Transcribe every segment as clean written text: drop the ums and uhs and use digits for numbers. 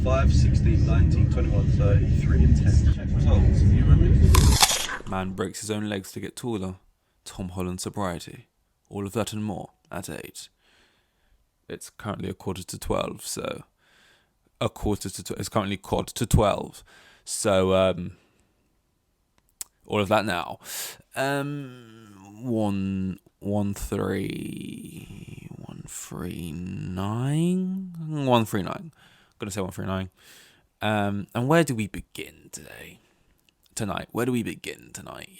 5, 16, 19, 21, 30, 3 and 10. Check results. You remember? Man breaks his own legs to get taller. Tom Holland sobriety. All of that and more at 8. It's currently a quarter to 12, so... It's currently quarter to 12. So, all of that now. 139. I'm gonna say 139. And where do we begin tonight? Where do we begin tonight?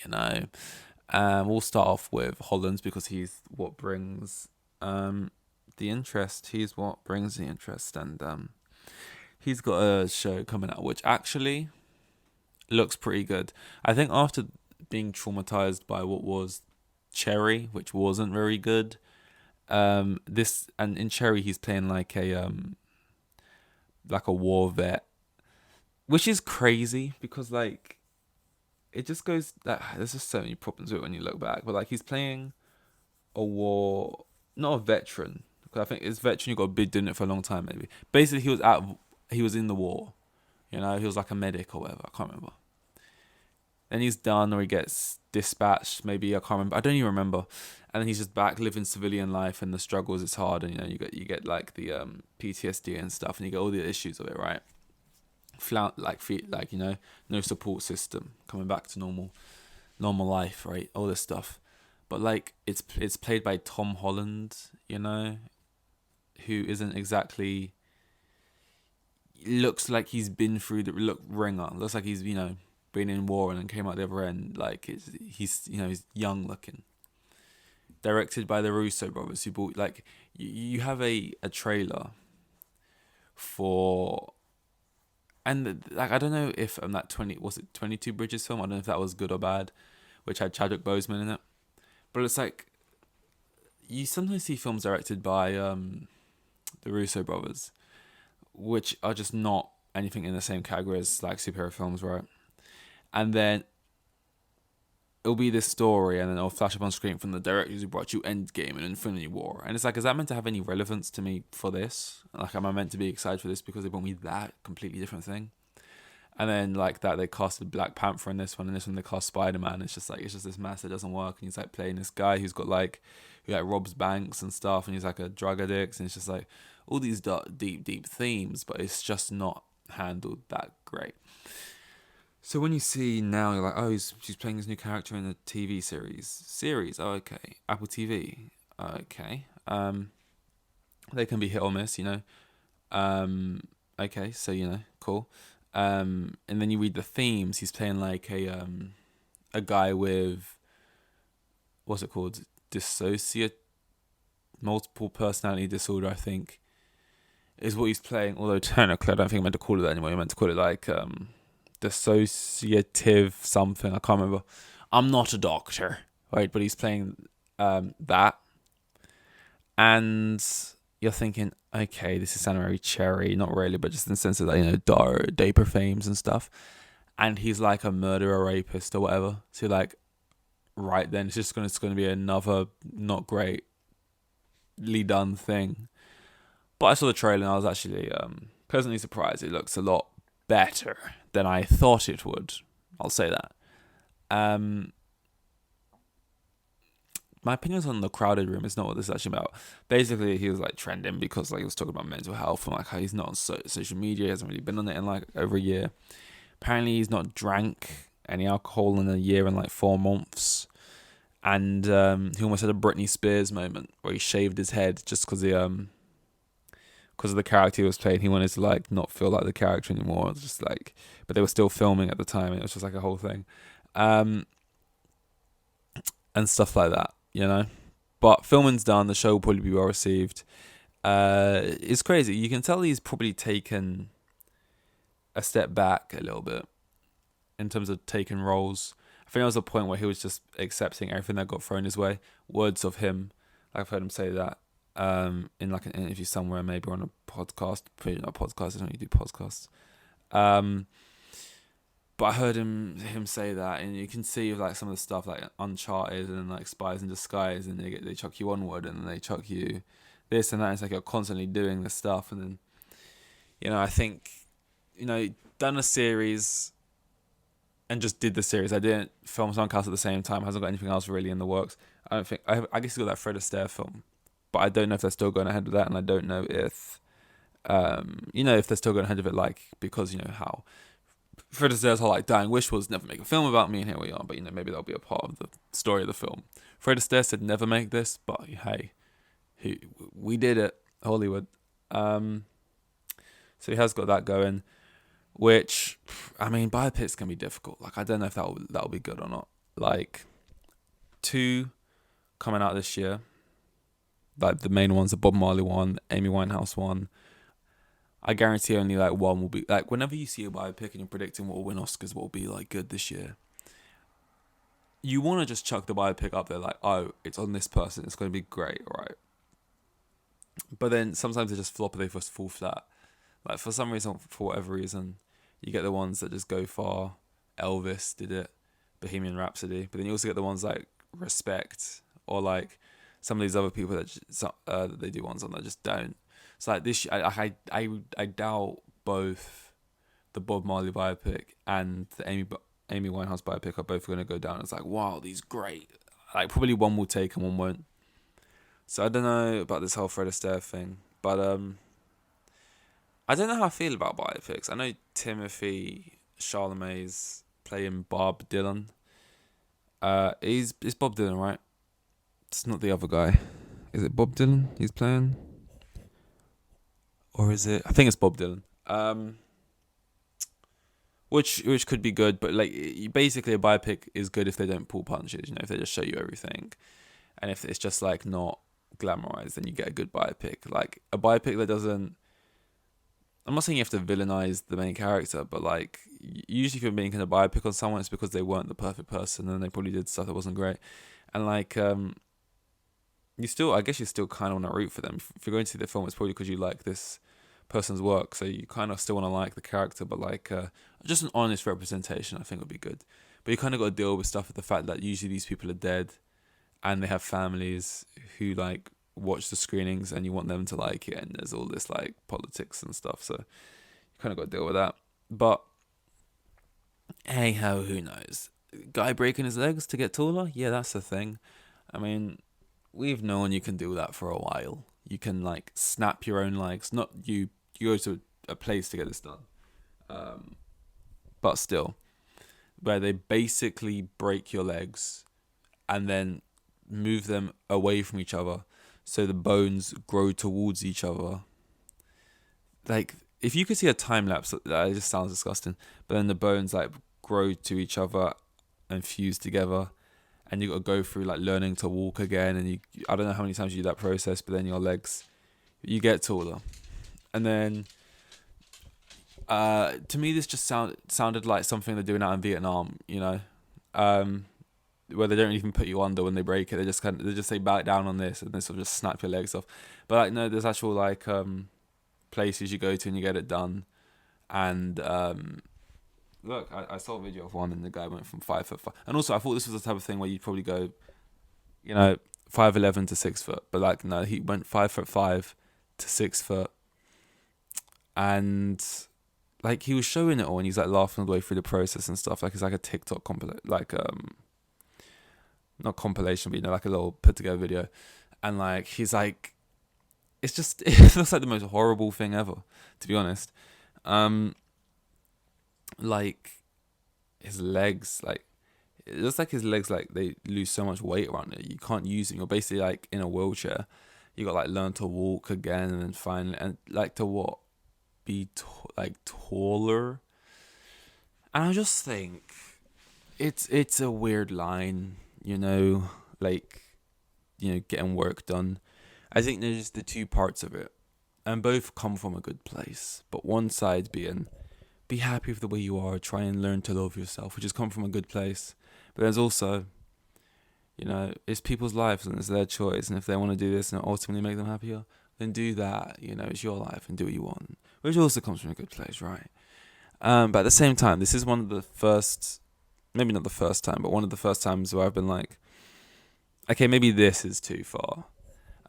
We'll start off with Holland because he's what brings the interest. He's what brings the interest, and he's got a show coming out which actually looks pretty good. I think after being traumatized by what was Cherry, which wasn't very good, this, and in Cherry he's playing like a war vet, which is crazy because like it just goes that there's just so many problems with it when you look back. But like he's playing a war, not a veteran. Because I think it's veteran, you got to be doing it for a long time maybe. Basically, he was in the war. He was like a medic or whatever. I can't remember. Then he's done, or he gets dispatched. Maybe I can't remember. I don't even remember. And then he's just back living civilian life, and the struggles. It's hard, and you get like the PTSD and stuff, and you get all the issues of it, right? No support system, coming back to normal life, right? All this stuff, but like it's played by Tom Holland, who isn't exactly. Looks like he's been through the ringer. Looks like he's been in war and then came out the other end. Like he's young looking. Directed by the Russo brothers, who bought like you have a trailer for. And like I don't know if that 22 Bridges film, I don't know if that was good or bad, which had Chadwick Boseman in it. But it's like you sometimes see films directed by the Russo brothers, which are just not anything in the same category as like superhero films, right? And then it'll be this story, and then it'll flash up on screen from the directors who brought you Endgame and Infinity War, and it's like, is that meant to have any relevance to me for this? Like, am I meant to be excited for this because they brought me that completely different thing? And then like that, they casted Black Panther in this one, and this one they cast Spider-Man. It's just this mess that doesn't work, and he's like playing this guy who robs banks and stuff, and he's like a drug addict, and it's just like all these deep themes, but it's just not handled that great. So when you see now, you're like, oh, she's playing this new character in a TV series. Oh, okay. Apple TV. Okay. They can be hit or miss, Okay, so cool. And then you read the themes. He's playing like a guy with, what's it called? Multiple personality disorder, I think, is what he's playing. Although technically, I don't think I'm meant to call it that anymore. You're meant to call it like dissociative something. I can't remember. I'm not a doctor, right? But he's playing that, and you're thinking, okay, this is sounding very Cherry, not really, but just in the sense of that, Daper fames and stuff. And he's like a murderer, rapist, or whatever. So like, right then, it's going to be another not greatly done thing. But I saw the trailer and I was actually pleasantly surprised. It looks a lot better than I thought it would. I'll say that. My opinions on The Crowded Room is not what this is actually about. Basically, he was like trending because like he was talking about mental health and like how he's not on social media. He hasn't really been on it in like over a year. Apparently, he's not drank any alcohol in a year and like 4 months. And he almost had a Britney Spears moment where he shaved his head just because of the character he was playing. He wanted to like not feel like the character anymore. It was just like, but they were still filming at the time, and it was just like a whole thing, and stuff like that, But filming's done. The show will probably be well received. It's crazy. You can tell he's probably taken a step back a little bit in terms of taking roles. I think there was a point where he was just accepting everything that got thrown his way. Words of him, like I've heard him say that in like an interview somewhere, maybe on a podcast. Probably not a podcast. I don't really do podcasts. But I heard him say that, and you can see like some of the stuff like Uncharted and like Spies in Disguise, and they chuck you onward, and then they chuck you this and that. It's like you're constantly doing this stuff, and then I think done a series and just did the series. I didn't film something else at the same time. Hasn't got anything else really in the works. I don't think. I guess he got that Fred Astaire film, but I don't know if they're still going ahead with that, and I don't know if, if they're still going ahead with it, because how Fred Astaire's whole dying wish was never make a film about me, and here we are. But maybe that'll be a part of the story of the film. Fred Astaire said never make this, but hey, we did it, Hollywood. So he has got that going, which, biopics can be difficult. I don't know if that'll be good or not. 2 coming out this year. The main ones, the Bob Marley one, Amy Winehouse one. I guarantee only one will be whenever you see a biopic and you're predicting what will win Oscars, what will be good this year. You want to just chuck the biopic up there oh, it's on this person, it's going to be great, right? But then sometimes they just flop or they just fall flat. For some reason, for whatever reason, you get the ones that just go far. Elvis did it, Bohemian Rhapsody. But then you also get the ones like Respect or some of these other people that they do ones on that just don't. So this, I doubt both the Bob Marley biopic and the Amy Winehouse biopic are both going to go down as wow, these great. Probably one will take and one won't. So I don't know about this whole Fred Astaire thing, but I don't know how I feel about biopics. I know Timothy Chalamet's playing Bob Dylan. It's Bob Dylan, right? It's not the other guy. Is it Bob Dylan he's playing? Or is it? I think it's Bob Dylan. Which could be good, but basically a biopic is good if they don't pull punches. If they just show you everything, and if it's just not glamorized, then you get a good biopic. A biopic that doesn't. I'm not saying you have to villainize the main character, but usually if you're making a biopic on someone, it's because they weren't the perfect person and they probably did stuff that wasn't great, and you still kind of want to root for them. If you're going to see the film, it's probably because you like this person's work, so you kind of still want to like the character, but just an honest representation I think would be good. But you kind of got to deal with stuff with the fact that usually these people are dead and they have families who watch the screenings and you want them to like it, and there's all this politics and stuff, so you kind of got to deal with that. But hey ho, who knows? Guy breaking his legs to get taller, yeah, that's the thing. We've known you can do that for a while. You can snap your own legs. Not you go to a place to get this done. But still, where they basically break your legs and then move them away from each other so the bones grow towards each other. If you could see a time lapse, that just sounds disgusting. But then the bones grow to each other and fuse together. And you got to go through learning to walk again, and I don't know how many times you do that process, but then your legs, you get taller, and then to me this just sounded like something they're doing out in Vietnam, where they don't even put you under when they break it. They just say back down on this, and they sort of just snap your legs off. But no, there's actual places you go to and you get it done, and look, I saw a video of one and the guy went from 5'5", and also I thought this was the type of thing where you'd probably go, 5'11" to 6 foot, but no, he went 5'5" to 6 foot, and he was showing it all, and he's laughing all the way through the process and stuff. It's a TikTok not compilation, but a little put together video, and he's it's just it looks like the most horrible thing ever, to be honest. His legs, it looks like his legs they lose so much weight around it, you can't use them. You're basically in a wheelchair. You got learn to walk again, and then finally, and to what, be taller. And I just think it's a weird line, getting work done. I think there's the two parts of it, and both come from a good place, but one side being be happy with the way you are, try and learn to love yourself, which has come from a good place. But there's also, it's people's lives and it's their choice, and if they want to do this and ultimately make them happier, then do that. It's your life and do what you want, which also comes from a good place, right? But at the same time, this is one of the first, maybe not the first time, but one of the first times where I've been okay, maybe this is too far.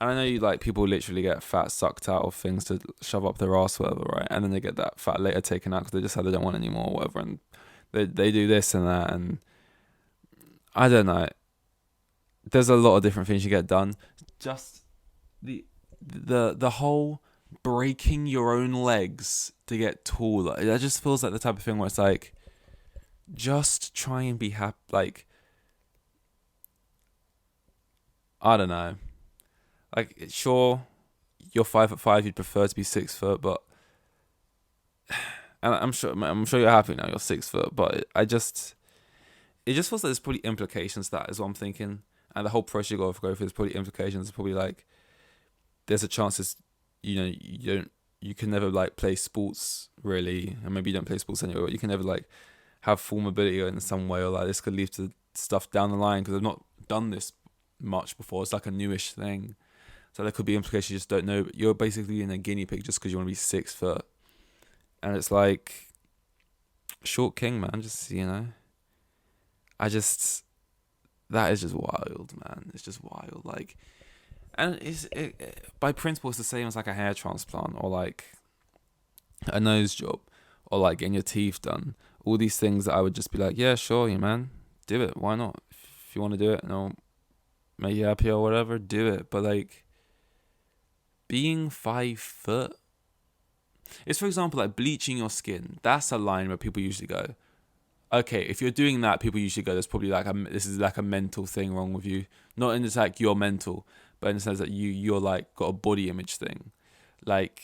And I know you like people literally get fat sucked out of things to shove up their ass, whatever, right? And then they get that fat later taken out because they decide they don't want any more, whatever. And they do this and that, and I don't know. There's a lot of different things you get done. Just the whole breaking your own legs to get taller. That just feels like the type of thing where it's like, just try and be happy. Like, I don't know. Like, sure, you're 5'5", you'd prefer to be 6 foot, but and I'm sure you're happy now. You're 6 foot, but it just feels like there's probably implications to that is what I'm thinking, and the whole process you got to go through. There's probably implications. Probably like there's a chance you can never like play sports really, and maybe you don't play sports anyway. But you can never like have full mobility in some way, or like this could lead to stuff down the line because I've not done this much before. It's like a newish thing. So there could be implications you just don't know. But you're basically in a guinea pig just because you want to be 6 foot. And it's like, short king, man. Just, that is just wild, man. It's just wild. Like, and by principle, it's the same as like a hair transplant or like a nose job or like getting your teeth done. All these things that I would just be like, yeah, sure, man. Do it. Why not? If you want to do it and it'll make you happy or whatever, do it. But like, being 5 foot, it's for example like bleaching your skin. That's a line where people usually go, okay, if you're doing that, people usually go, there's probably like this is like a mental thing wrong with you. Not in the sense like you're mental, but in the sense that you're like got a body image thing. Like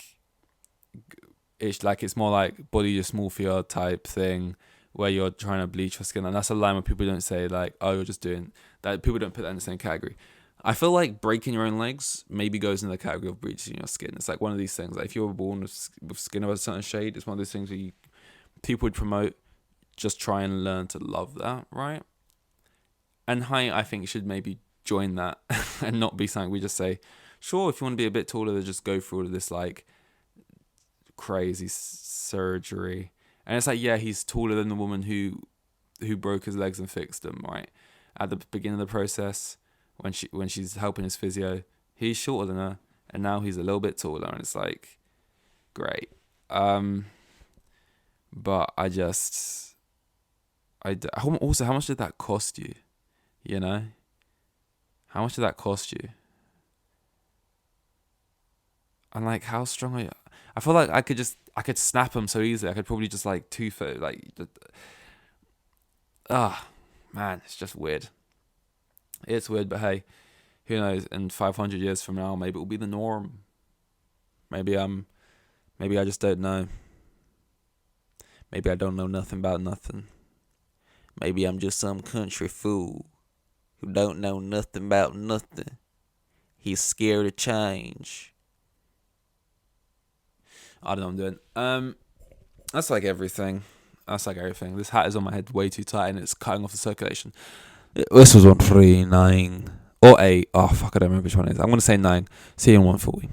it's more like body dysmorphia type thing where you're trying to bleach your skin, and that's a line where people don't say like, oh, you're just doing that. People don't put that in the same category. I feel like breaking your own legs maybe goes in the category of bleaching your skin. It's like one of these things. Like if you were born with skin of a certain shade, it's one of those things where people would promote. Just try and learn to love that, right? And height, I think, should maybe join that and not be something we just say, sure, if you want to be a bit taller, then just go through all of this like crazy surgery. And it's like, yeah, he's taller than the woman who broke his legs and fixed them, right? At the beginning of the process, when she's helping his physio, he's shorter than her, and now he's a little bit taller, and it's like, great. But also, how much did that cost you? How much did that cost you? And like, how strong are you? I feel like I could snap them so easily. I could probably just like 2 foot, like, man, it's just weird. It's weird, but hey, who knows? In 500 years from now, maybe it will be the norm. Maybe I just don't know. Maybe I don't know nothing about nothing. Maybe I'm just some country fool who don't know nothing about nothing. He's scared of change. I don't know what I'm doing. That's like everything. This hat is on my head way too tight and it's cutting off the circulation. This was 139 or 8. Oh fuck, I don't remember which one it is. I'm gonna say 9. See you in 140.